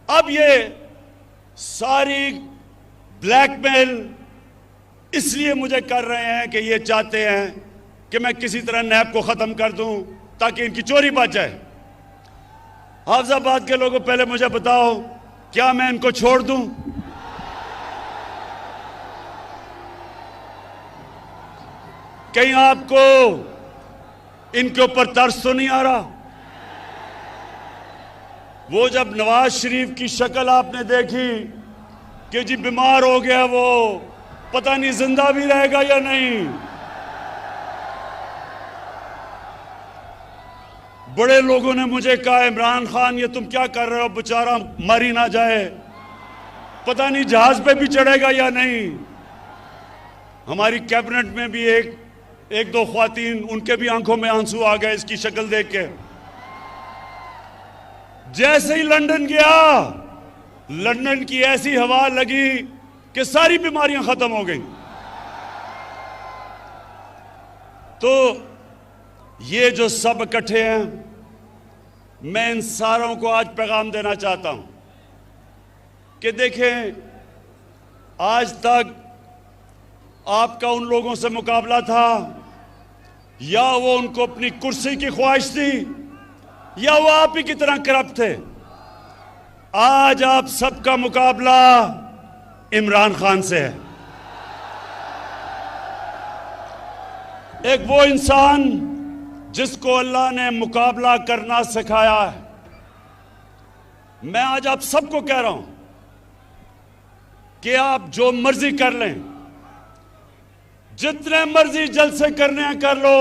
अब ये सारी ब्लैकमेल इसलिए मुझे कर रहे हैं कि ये चाहते हैं कि मैं किसी तरह नैब को खत्म कर दूं ताकि इनकी चोरी बच जाए। हाफिजाबाद के लोगों, पहले मुझे बताओ, क्या मैं इनको छोड़ दूं? कहीं आपको इनके ऊपर तरस तो नहीं आ रहा? वो जब नवाज शरीफ की शक्ल आपने देखी कि जी बीमार हो गया, वो पता नहीं जिंदा भी रहेगा या नहीं। बड़े लोगों ने मुझे कहा, इमरान खान ये तुम क्या कर रहे हो, बेचारा मर ही ना जाए, पता नहीं जहाज पे भी चढ़ेगा या नहीं। हमारी कैबिनेट में भी एक दो ख्वातीन, उनके भी आंखों में आंसू आ गए इसकी शक्ल देख के। जैसे ही लंदन गया, लंदन की ऐसी हवा लगी कि सारी बीमारियां खत्म हो गई। तो ये जो सब इकट्ठे हैं, मैं इन सारों को आज पैगाम देना चाहता हूं कि देखें, आज तक आपका उन लोगों से मुकाबला था, या वो उनको अपनी कुर्सी की ख्वाहिश थी, या वो आप ही की तरह करप्ट थे। आज आप सबका मुकाबला इमरान खान से है। एक वो इंसान जिसको अल्लाह ने मुकाबला करना सिखाया है। मैं आज आप सबको कह रहा हूं कि आप जो मर्जी कर लें, जितने मर्जी जलसे करने हैं कर लो,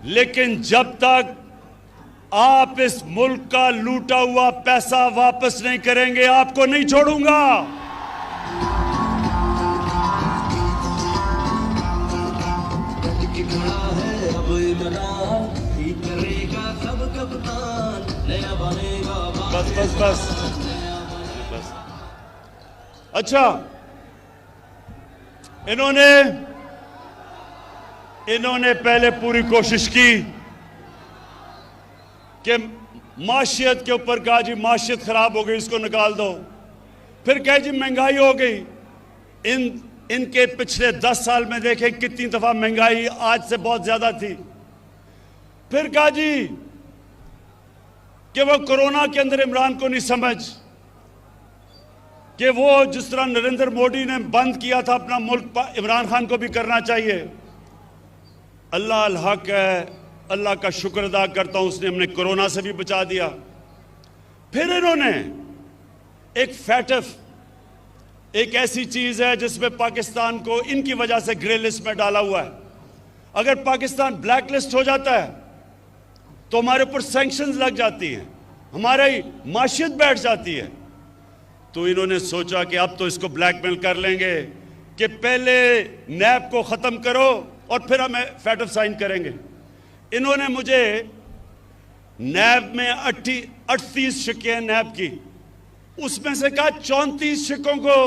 लेकिन जब तक आप इस मुल्क का लूटा हुआ पैसा वापस नहीं करेंगे, आपको नहीं छोड़ूंगा। बस बस बस बस। अच्छा, इन्होंने पहले पूरी कोशिश की कि माशियत के ऊपर कहा जी माशियत खराब हो गई, इसको निकाल दो। फिर कहे जी महंगाई हो गई। इनके पिछले 10 साल में देखें कितनी दफा महंगाई आज से बहुत ज्यादा थी। फिर कहा जी कि वो कोरोना के अंदर इमरान को नहीं समझ कि वो जिस तरह नरेंद्र मोदी ने बंद किया था अपना मुल्क, इमरान खान को भी करना चाहिए। अल्लाह अल हक है, अल्लाह का शुक्र अदा करता हूं, उसने हमने कोरोना से भी बचा दिया। फिर इन्होंने एक फैटफ, एक ऐसी चीज है जिसमें पाकिस्तान को इनकी वजह से ग्रे लिस्ट में डाला हुआ है। अगर पाकिस्तान ब्लैक लिस्ट हो जाता है तो हमारे ऊपर सैंक्शंस लग जाती हैं, हमारी माशियत बैठ जाती है। तो इन्होंने सोचा कि अब तो इसको ब्लैकमेल कर लेंगे कि पहले नैब को खत्म करो और फिर हमें फैटफ साइन करेंगे। इन्होंने मुझे नैब में 38 शिक्के हैं नैब की, उसमें से कहा 34 शिक्कों को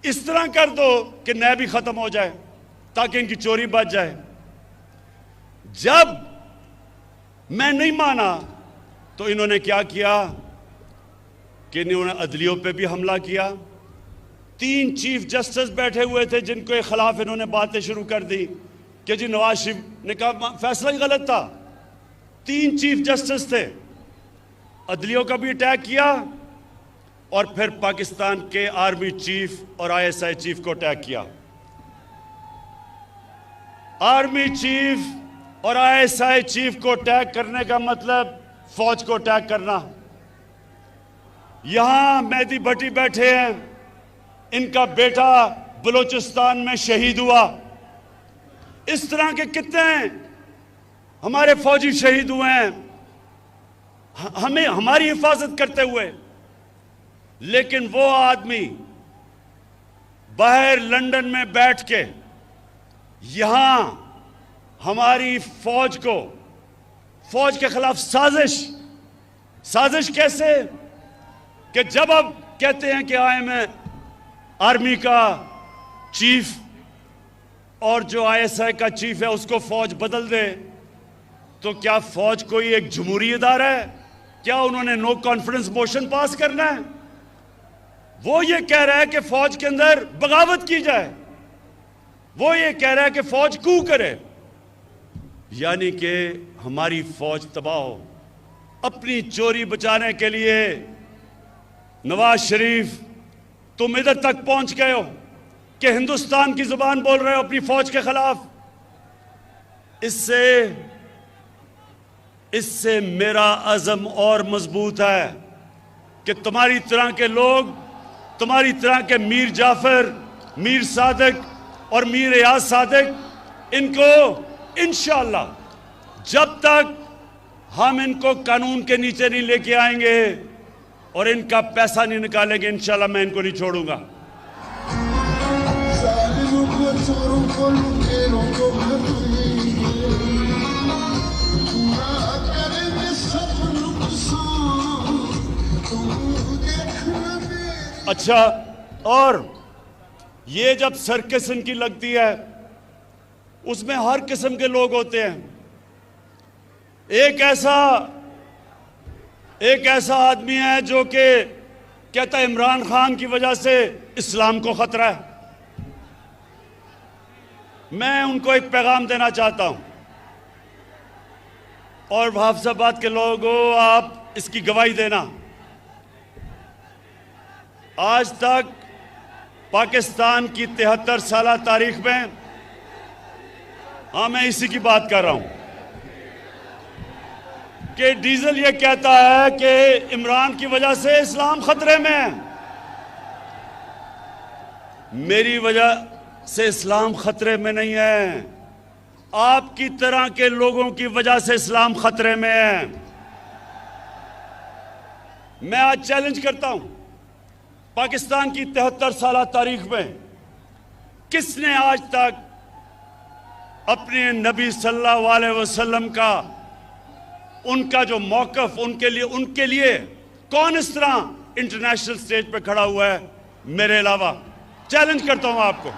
इस तरह कर दो कि नैब ही खत्म हो जाए ताकि इनकी चोरी बच जाए। जब मैं नहीं माना तो इन्होंने क्या किया कि इन्होंने अदलियों पे भी हमला किया। 3 चीफ जस्टिस बैठे हुए थे जिनके खिलाफ इन्होंने बातें शुरू कर दी कि जी नवाज शरीफ ने कहा फैसला ही गलत था। 3 चीफ जस्टिस थे, अदलियों का भी अटैक किया और फिर पाकिस्तान के आर्मी चीफ और ISI चीफ को अटैक किया। आर्मी चीफ और ISI चीफ को अटैक करने का मतलब फौज को अटैक करना। यहां मेहदी भट्टी बैठे हैं, इनका बेटा बलूचिस्तान में शहीद हुआ। इस तरह के कितने हमारे फौजी शहीद हुए हैं हमें हमारी हिफाजत करते हुए। लेकिन वो आदमी बाहर लंदन में बैठ के यहां हमारी फौज के खिलाफ साजिश कैसे कि जब अब कहते हैं कि मैं आर्मी का चीफ और जो ISI का चीफ है उसको फौज बदल दे, तो क्या फौज कोई एक जमहूरी इदारा है? क्या उन्होंने नो कॉन्फिडेंस मोशन पास करना है? वो ये कह रहा है कि फौज के अंदर बगावत की जाए, वो ये कह रहा है कि फौज कू करे, यानी कि हमारी फौज तबाह हो। अपनी चोरी बचाने के लिए नवाज शरीफ तुम इधर तक पहुंच गए हो कि हिंदुस्तान की जुबान बोल रहे हो अपनी फौज के खिलाफ। इससे मेरा अज़म और मजबूत है कि तुम्हारी तरह के लोग, तुम्हारी तरह के मीर जाफर, मीर सादिक और मीर रियाज सादिक, इनको इंशाअल्लाह जब तक हम इनको कानून के नीचे नहीं लेके आएंगे और इनका पैसा नहीं निकालेंगे, इंशाअल्लाह मैं इनको नहीं छोड़ूंगा। अच्छा, और ये जब सर्कस इनकी लगती है उसमें हर किस्म के लोग होते हैं। एक ऐसा आदमी है जो कि कहता है इमरान खान की वजह से इस्लाम को खतरा है। मैं उनको एक पैगाम देना चाहता हूं, और हाफिजाबाद के लोगों, आप इसकी गवाही देना। आज तक पाकिस्तान की 73 साल तारीख में, हाँ मैं इसी की बात कर रहा हूं, कि डीजल ये कहता है कि इमरान की वजह से इस्लाम खतरे में है। मेरी वजह से इस्लाम खतरे में नहीं है, आपकी तरह के लोगों की वजह से इस्लाम खतरे में है। मैं आज चैलेंज करता हूं, पाकिस्तान की 73 साल तारीख में किसने आज तक अपने नबी सल्लल्लाहु अलैहि वसल्लम का, उनका जो मौकफ, उनके लिए कौन इस तरह इंटरनेशनल स्टेज पे खड़ा हुआ है मेरे अलावा? चैलेंज करता हूं आपको।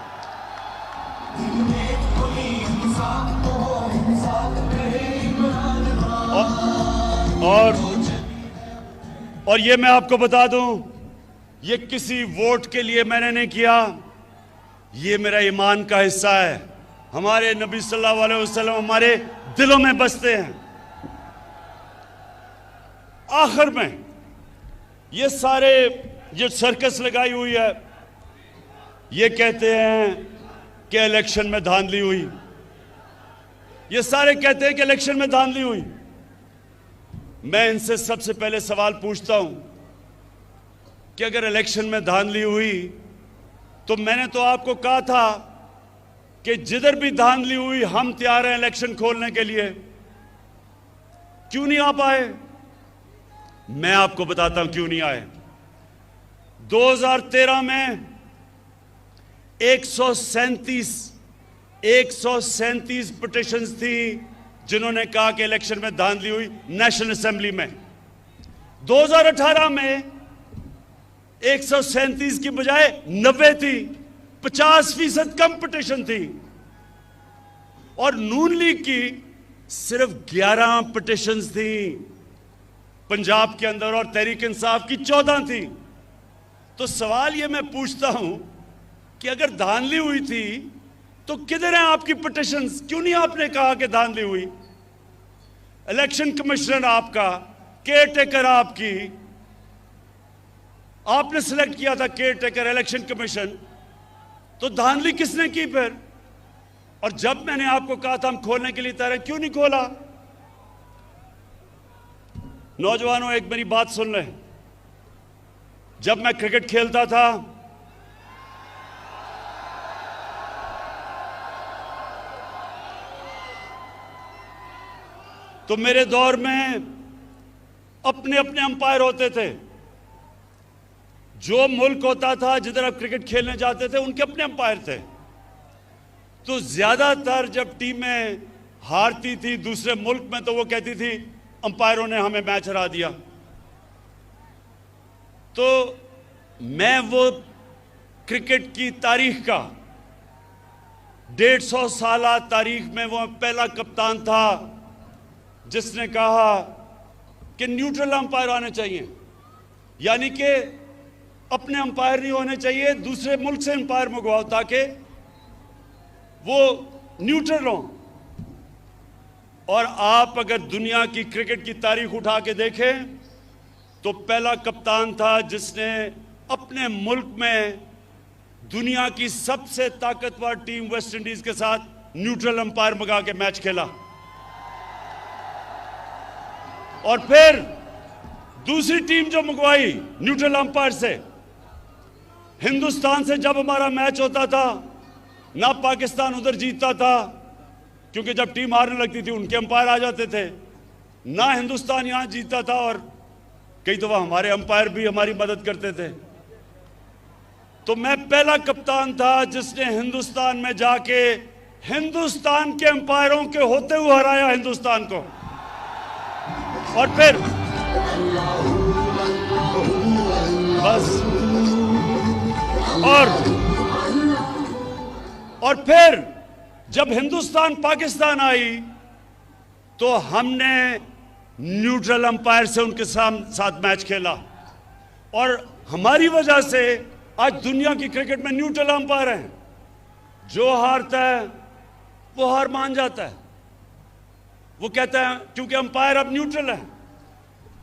और ये मैं आपको बता दूं, ये किसी वोट के लिए मैंने नहीं किया, ये मेरा ईमान का हिस्सा है। हमारे नबी सल्लल्लाहु अलैहि वसल्लम हमारे दिलों में बसते हैं। आखिर में ये सारे जो सर्कस लगाई हुई है, ये कहते हैं कि इलेक्शन में धांधली हुई, ये सारे कहते हैं कि इलेक्शन में धांधली हुई। मैं इनसे सबसे पहले सवाल पूछता हूं कि अगर इलेक्शन में धांधली हुई तो मैंने तो आपको कहा था कि जिधर भी धांधली हुई हम तैयार हैं इलेक्शन खोलने के लिए, क्यों नहीं आ पाए? मैं आपको बताता हूं क्यों नहीं आए। 2013 में 137 पिटिशंस थी जिन्होंने कहा कि इलेक्शन में धांधली हुई नेशनल असेंबली में। 2018 में 137 की बजाय 90 थी, 50% कम पिटिशन थी। और नून लीग की सिर्फ 11 पिटिशंस थी पंजाब के अंदर, और तहरीक इंसाफ की 14 थी। तो सवाल ये मैं पूछता हूं कि अगर धांधली हुई थी तो किधर हैं आपकी पिटिशंस? क्यों नहीं आपने कहा कि धांधली हुई? इलेक्शन कमिश्नर आपका, केयर टेकर आपकी, आपने सिलेक्ट किया था केयर टेकर इलेक्शन कमीशन, तो धांधली किसने की फिर? और जब मैंने आपको कहा था हम खोलने के लिए तैयार हैं, क्यों नहीं खोला? नौजवानों, एक मेरी बात सुन लें। जब मैं क्रिकेट खेलता था तो मेरे दौर में अपने अपने अंपायर होते थे। जो मुल्क होता था जिधर आप क्रिकेट खेलने जाते थे उनके अपने अंपायर थे। तो ज्यादातर जब टीमें हारती थी दूसरे मुल्क में तो वो कहती थी अंपायरों ने हमें मैच हरा दिया। तो मैं वो क्रिकेट की तारीख का 150 साल तारीख में वो पहला कप्तान था जिसने कहा कि न्यूट्रल अंपायर आने चाहिए, यानी कि अपने अंपायर नहीं होने चाहिए, दूसरे मुल्क से अंपायर मंगवाओ ताकि वो न्यूट्रल हो। और आप अगर दुनिया की क्रिकेट की तारीख उठा के देखें तो पहला कप्तान था जिसने अपने मुल्क में दुनिया की सबसे ताकतवर टीम वेस्ट इंडीज के साथ न्यूट्रल अंपायर मंगा के मैच खेला। और फिर दूसरी टीम जो मंगवाई न्यूट्रल अंपायर से, हिंदुस्तान से जब हमारा मैच होता था ना पाकिस्तान उधर जीतता था, क्योंकि जब टीम हारने लगती थी उनके अंपायर आ जाते थे, ना हिंदुस्तान यहां जीतता था और कई दफा हमारे अंपायर भी हमारी मदद करते थे। तो मैं पहला कप्तान था जिसने हिंदुस्तान में जाके हिंदुस्तान के अंपायरों के होते हुए हराया हिंदुस्तान को। और फिर बस और फिर जब हिंदुस्तान पाकिस्तान आई तो हमने न्यूट्रल अंपायर से उनके साथ मैच खेला, और हमारी वजह से आज दुनिया की क्रिकेट में न्यूट्रल अंपायर हैं। जो हारता है वो हार मान जाता है, वो कहता है क्योंकि अंपायर अब न्यूट्रल है।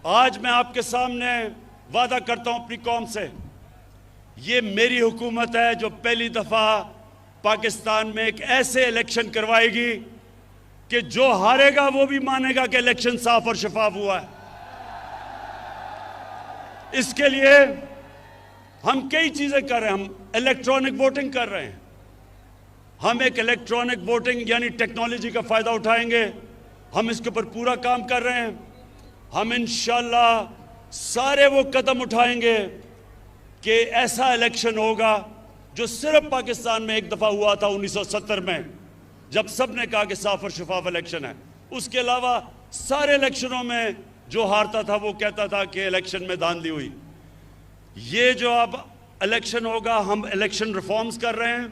आज मैं आपके सामने वादा करता हूं अपनी कौम से, ये मेरी हुकूमत है जो पहली दफा पाकिस्तान में एक ऐसे इलेक्शन करवाएगी कि जो हारेगा वो भी मानेगा कि इलेक्शन साफ और शफाफ हुआ है। इसके लिए हम कई चीजें कर रहे हैं। हम इलेक्ट्रॉनिक वोटिंग कर रहे हैं, हम एक इलेक्ट्रॉनिक वोटिंग यानी टेक्नोलॉजी का फायदा उठाएंगे, हम इसके ऊपर पूरा काम कर रहे हैं। हम इंशाल्लाह सारे वो कदम उठाएंगे कि ऐसा इलेक्शन होगा जो सिर्फ पाकिस्तान में एक दफा हुआ था 1970 में, जब सबने कहा कि साफ और शफाफ इलेक्शन है। उसके अलावा सारे इलेक्शनों में जो हारता था वो कहता था कि इलेक्शन में धांधली हुई। ये जो अब इलेक्शन होगा, हम इलेक्शन रिफॉर्म्स कर रहे हैं,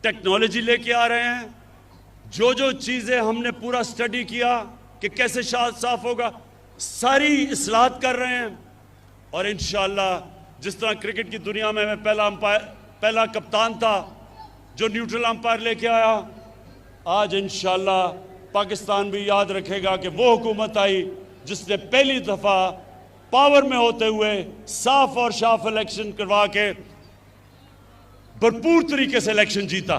टेक्नोलॉजी लेके आ रहे हैं। जो जो चीज़ें हमने पूरा स्टडी किया कि कैसे साफ होगा, सारी इस्लाहत कर रहे हैं। और इंशाअल्लाह जिस तरह क्रिकेट की दुनिया में मैं पहला कप्तान था जो न्यूट्रल अंपायर लेके आया, आज इंशाअल्लाह पाकिस्तान भी याद रखेगा कि वो हुकूमत आई जिसने पहली दफा पावर में होते हुए साफ और साफ इलेक्शन करवा के भरपूर तरीके से इलेक्शन जीता।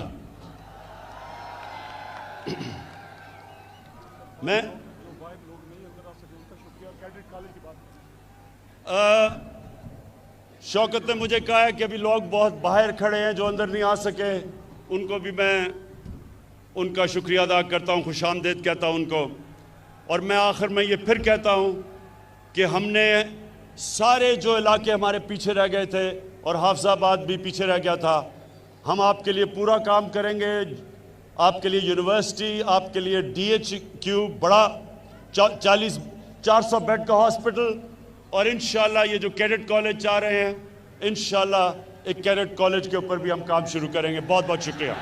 मैं शौकत ने मुझे कहा है कि अभी लोग बहुत बाहर खड़े हैं जो अंदर नहीं आ सके, उनको भी मैं उनका शुक्रिया अदा करता हूँ, खुशामदीद कहता हूँ उनको। और मैं आखिर में ये फिर कहता हूँ कि हमने सारे जो इलाके हमारे पीछे रह गए थे और हाफिजाबाद भी पीछे रह गया था, हम आपके लिए पूरा काम करेंगे। आपके लिए यूनिवर्सिटी, आपके लिए DHQ बड़ा 400 बेड का हॉस्पिटल, और इंशाल्लाह ये जो कैडेट कॉलेज चाह रहे हैं, इंशाल्लाह एक कैडेट कॉलेज के ऊपर भी हम काम शुरू करेंगे। बहुत बहुत शुक्रिया।